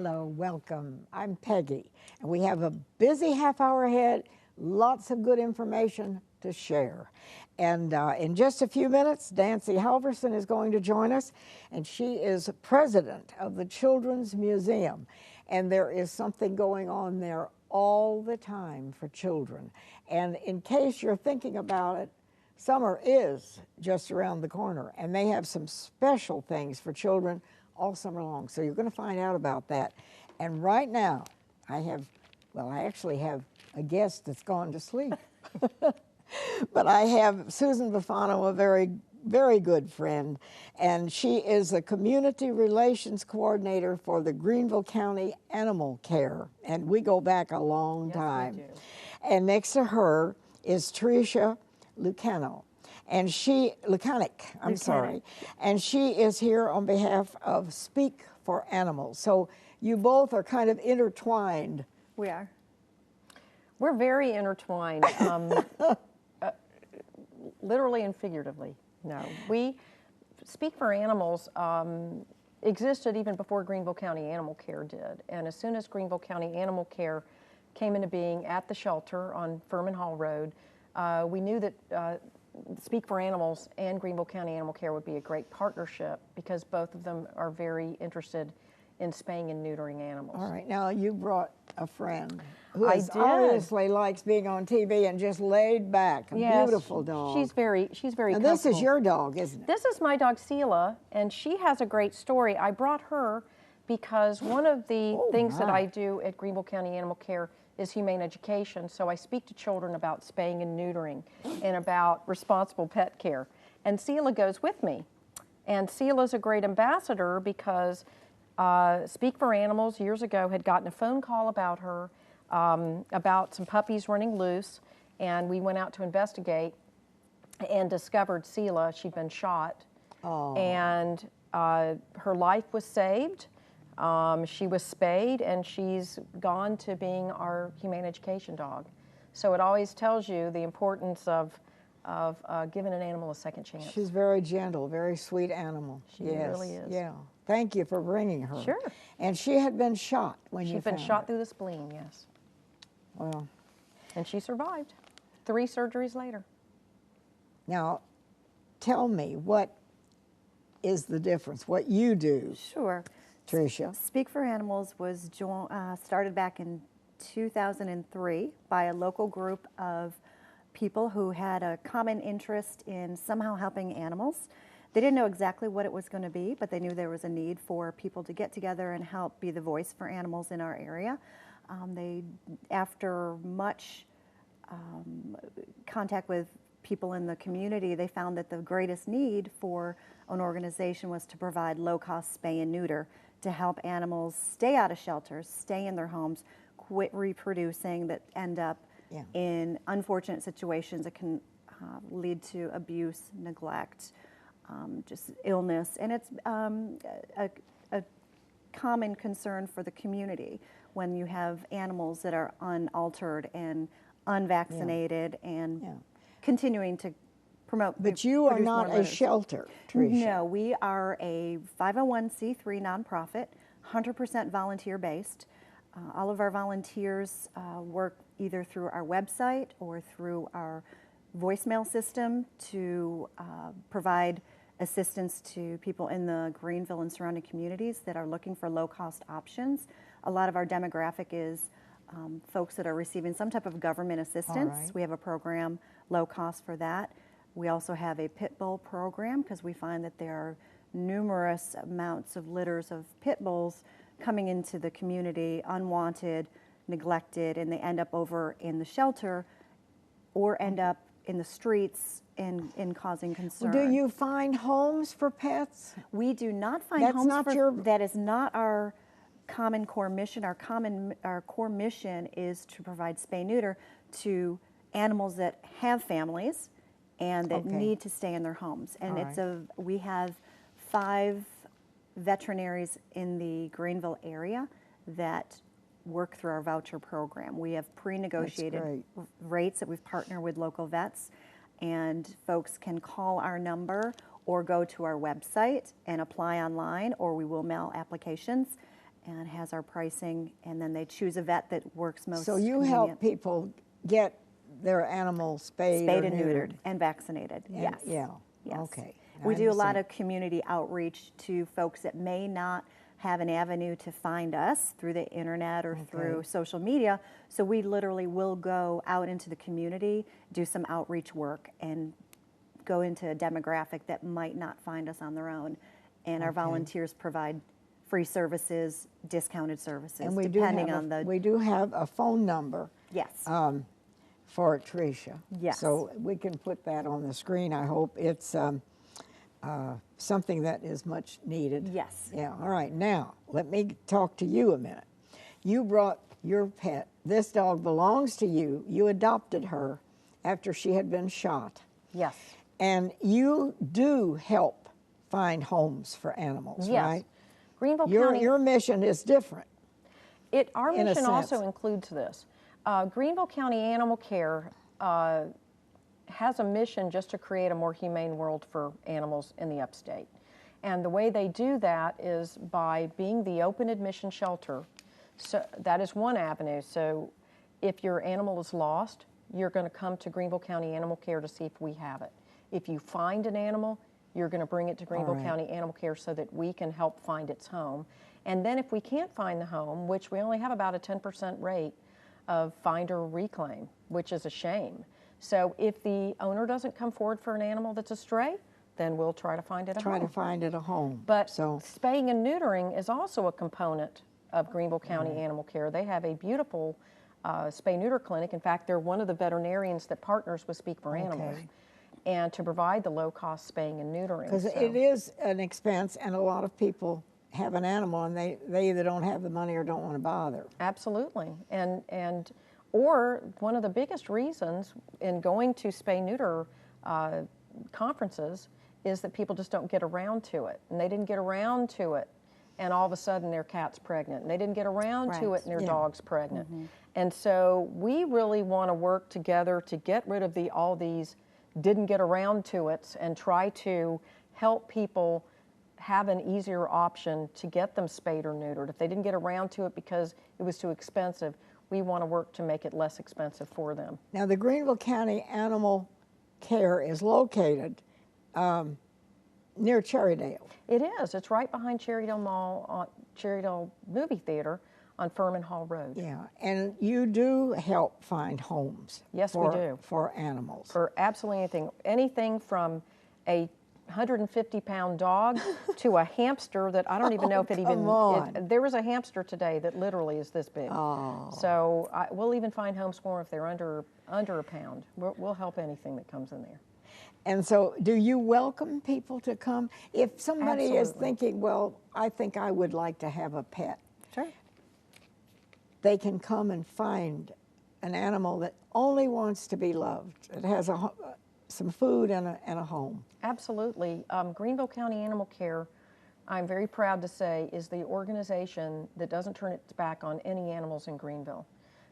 Hello, welcome. I'm Peggy, and we have a busy half hour ahead, lots of good information to share. And in just a few minutes, Nancy Halverson is going to join us, and she is president of the Children's Museum. And there is something going on there all the time for children. And in case you're thinking about it, summer is just around the corner, and they have some special things for children all summer long. So you're going to find out about that. And right now, I actually have a guest that's gone to sleep. But I have Susan Bufano, a very, very good friend, and she is the Community Relations Coordinator for the Greenville County Animal Care. And we go back a long time. Yes, we do. And next to her is Tricia Lukanic. And Lukanic, and she is here on behalf of Speak for Animals. So you both are kind of intertwined. We are. We're very intertwined, literally and figuratively. No, we Speak for Animals existed even before Greenville County Animal Care did. And as soon as Greenville County Animal Care came into being at the shelter on Furman Hall Road, we knew that Speak for Animals and Greenville County Animal Care would be a great partnership because both of them are very interested in spaying and neutering animals. All right, now you brought a friend who obviously likes being on TV and just laid back. Yes, beautiful dog. She's very and this is your dog, isn't it? This is my dog, Seela, and she has a great story. I brought her because one of the things that I do at Greenville County Animal Care is humane education. So I speak to children about spaying and neutering and about responsible pet care. And Seela goes with me. And Seela's a great ambassador because Speak for Animals years ago had gotten a phone call about her, about some puppies running loose. And we went out to investigate and discovered Seela. She'd been shot. Oh. And her life was saved. She was spayed, and she's gone to being our humane education dog. So it always tells you the importance of giving an animal a second chance. She's very gentle, very sweet animal. She really is. Yeah. Thank you for bringing her. Sure. And she had been shot when you found her. She'd been shot through the spleen, yes. Well. And she survived 3 surgeries later. Now, tell me, what is the difference, what you do? Sure. Tricia. Speak for Animals was started back in 2003 by a local group of people who had a common interest in somehow helping animals. They didn't know exactly what it was going to be, but they knew there was a need for people to get together and help be the voice for animals in our area. After much contact with people in the community, they found that the greatest need for an organization was to provide low-cost spay and neuter to help animals stay out of shelters, stay in their homes, quit reproducing, that end up in unfortunate situations that can lead to abuse, neglect, just illness. And it's a common concern for the community when you have animals that are unaltered and unvaccinated and continuing to promote. But you are not a shelter, Tricia. No, we are a 501c3 nonprofit, 100% volunteer-based. All of our volunteers work either through our website or through our voicemail system to provide assistance to people in the Greenville and surrounding communities that are looking for low-cost options. A lot of our demographic is folks that are receiving some type of government assistance. Right. We have a program, low cost for that. We also have a pit bull program because we find that there are numerous amounts of litters of pit bulls coming into the community, unwanted, neglected, and they end up over in the shelter or end up in the streets and causing concern. Do you find homes for pets? We do not find That's homes not for, that is not our common core mission. Our core mission is to provide spay-neuter to animals that have families and that need to stay in their homes. And we have 5 veterinaries in the Greenville area that work through our voucher program. We have pre-negotiated rates that we've partnered with local vets, and folks can call our number or go to our website and apply online, or we will mail applications. and has our pricing, and then they choose a vet that works most So you convenient. help people get their animals spayed or And neutered and vaccinated. Yes. Yeah. Yes. Okay. We do a lot understand. of community outreach to folks that may not have an avenue to find us through the internet or through social media. So we literally will go out into the community, do some outreach work, and go into a demographic that might not find us on their own. And our volunteers provide free services, discounted services, And we depending on the. we do have a phone number. Yes. For Tricia. Yes. So we can put that on the screen. I hope it's something that is much needed. Yes. Yeah. All right. Now let me talk to you a minute. You brought your pet. This dog belongs to you. You adopted her after she had been shot. Yes. And you do help find homes for animals, Yes. right? Greenville County. Your mission is different. Our in a mission also sense. includes this. Greenville County Animal Care has a mission just to create a more humane world for animals in the upstate. And the way they do that is by being the open admission shelter. So that is one avenue. So if your animal is lost, you're going to come to Greenville County Animal Care to see if we have it. If you find an animal, you're going to bring it to Greenville County Animal Care so that we can help find its home. And then if we can't find the home, which we only have about a 10% rate of find or reclaim, which is a shame. So if the owner doesn't come forward for an animal that's a stray, then we'll try to find it a home. Try to find it a home. But so spaying and neutering is also a component of Greenville County Animal Care. They have a beautiful spay-neuter clinic. In fact, they're one of the veterinarians that partners with Speak for Animals, and to provide the low-cost spaying and neutering. Because it is an expense, and a lot of people have an animal, and they either don't have the money or don't want to bother. Absolutely, or one of the biggest reasons in going to spay-neuter conferences is that people just don't get around to it, and they didn't get around to it, and all of a sudden their cat's pregnant, and they didn't get around to it, and their dog's pregnant. And so we really want to work together to get rid of all these didn't get around to it, and try to help people have an easier option to get them spayed or neutered. If they didn't get around to it because it was too expensive, we want to work to make it less expensive for them. Now, the Greenville County Animal Care is located near Cherrydale. It is. It's right behind Cherrydale Mall, Cherrydale Movie Theater on Furman Hall Road. Yeah, and you do help find homes. Yes, we do. For animals. For absolutely anything. Anything from a 150-pound dog to a hamster that I don't even know if it even... come on. There was a hamster today that literally is this big. Oh. So we'll even find homes for them if they're under a pound. We'll help anything that comes in there. And so do you welcome people to come? If somebody is Absolutely. thinking, well, I think I would like to have a pet, Sure. they can come and find an animal that only wants to be loved. It has some food and a home. Absolutely. Greenville County Animal Care, I'm very proud to say, is the organization that doesn't turn its back on any animals in Greenville.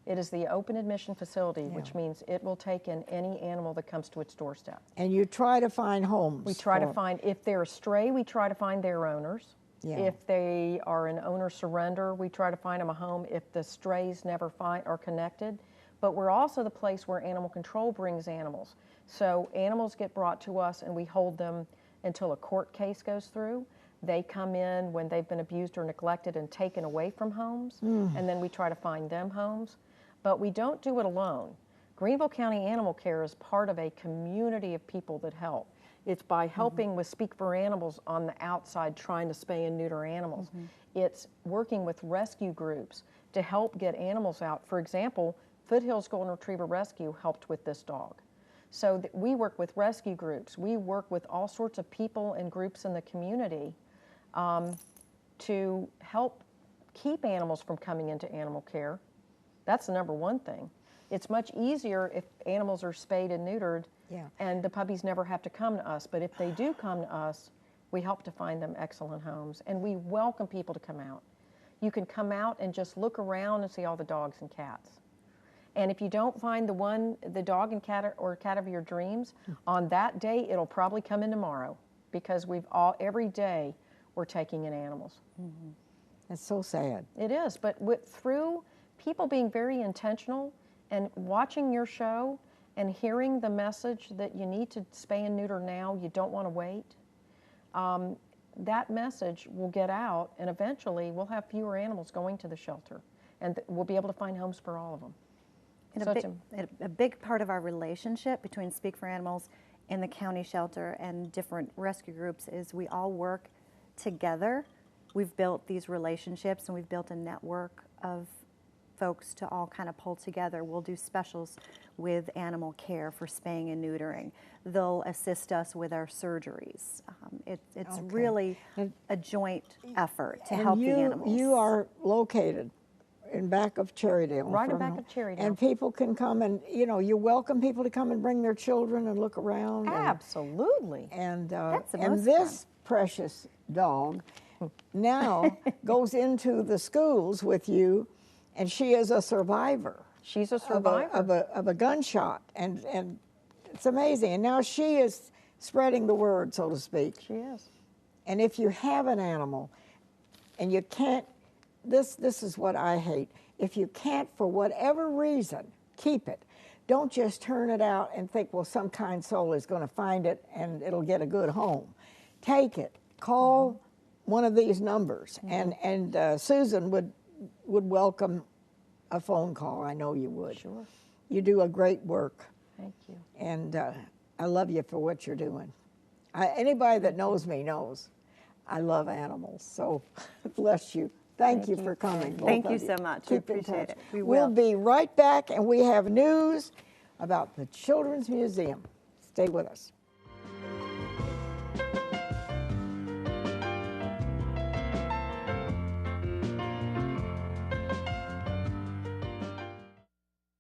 It is the open admission facility, which means it will take in any animal that comes to its doorstep. And you try to find homes. We try to find, if they're a stray, we try to find their owners. Yeah. If they are an owner surrender, we try to find them a home if the strays never are connected. But we're also the place where animal control brings animals. So animals get brought to us and we hold them until a court case goes through. They come in when they've been abused or neglected and taken away from homes, and then we try to find them homes. But we don't do it alone. Greenville County Animal Care is part of a community of people that help. It's by helping with Speak for Animals on the outside trying to spay and neuter animals. It's working with rescue groups to help get animals out. For example, Foothills Golden Retriever Rescue helped with this dog. So we work with rescue groups. We work with all sorts of people and groups in the community to help keep animals from coming into animal care. That's the number one thing. It's much easier if animals are spayed and neutered and the puppies never have to come to us. But if they do come to us, we help to find them excellent homes. And we welcome people to come out. You can come out and just look around and see all the dogs and cats. And if you don't find the dog and cat or cat of your dreams, on that day, it'll probably come in tomorrow because every day we're taking in animals. That's so sad. It is, but through people being very intentional and watching your show and hearing the message that you need to spay and neuter now, you don't want to wait, that message will get out, and eventually we'll have fewer animals going to the shelter, and we'll be able to find homes for all of them. And a big part of our relationship between Speak for Animals and the county shelter and different rescue groups is we all work together. We've built these relationships, and we've built a network of folks to all kind of pull together. We'll do specials with animal care for spaying and neutering. They'll assist us with our surgeries. It's really a joint effort to help the animals. You are located in back of Cherrydale. Right in back of Cherrydale. And people can come and, you welcome people to come and bring their children and look around. Absolutely. And That's the and most this precious dog now goes into the schools with you, and she is a survivor. She's a survivor. Of a gunshot, and it's amazing. And now she is spreading the word, so to speak. She is. And if you have an animal, and you can't, this is what I hate. If you can't, for whatever reason, keep it. Don't just turn it out and think, well, some kind soul is going to find it and it'll get a good home. Take it. Call one of these numbers, and Susan would welcome a phone call. I know you would. Sure. You do a great work. Thank you. And I love you for what you're doing. Anybody that knows me knows I love animals. So bless you. Thank you for coming. Thank you so much. We appreciate it. We will. We'll be right back, and we have news about the Children's Museum. Stay with us.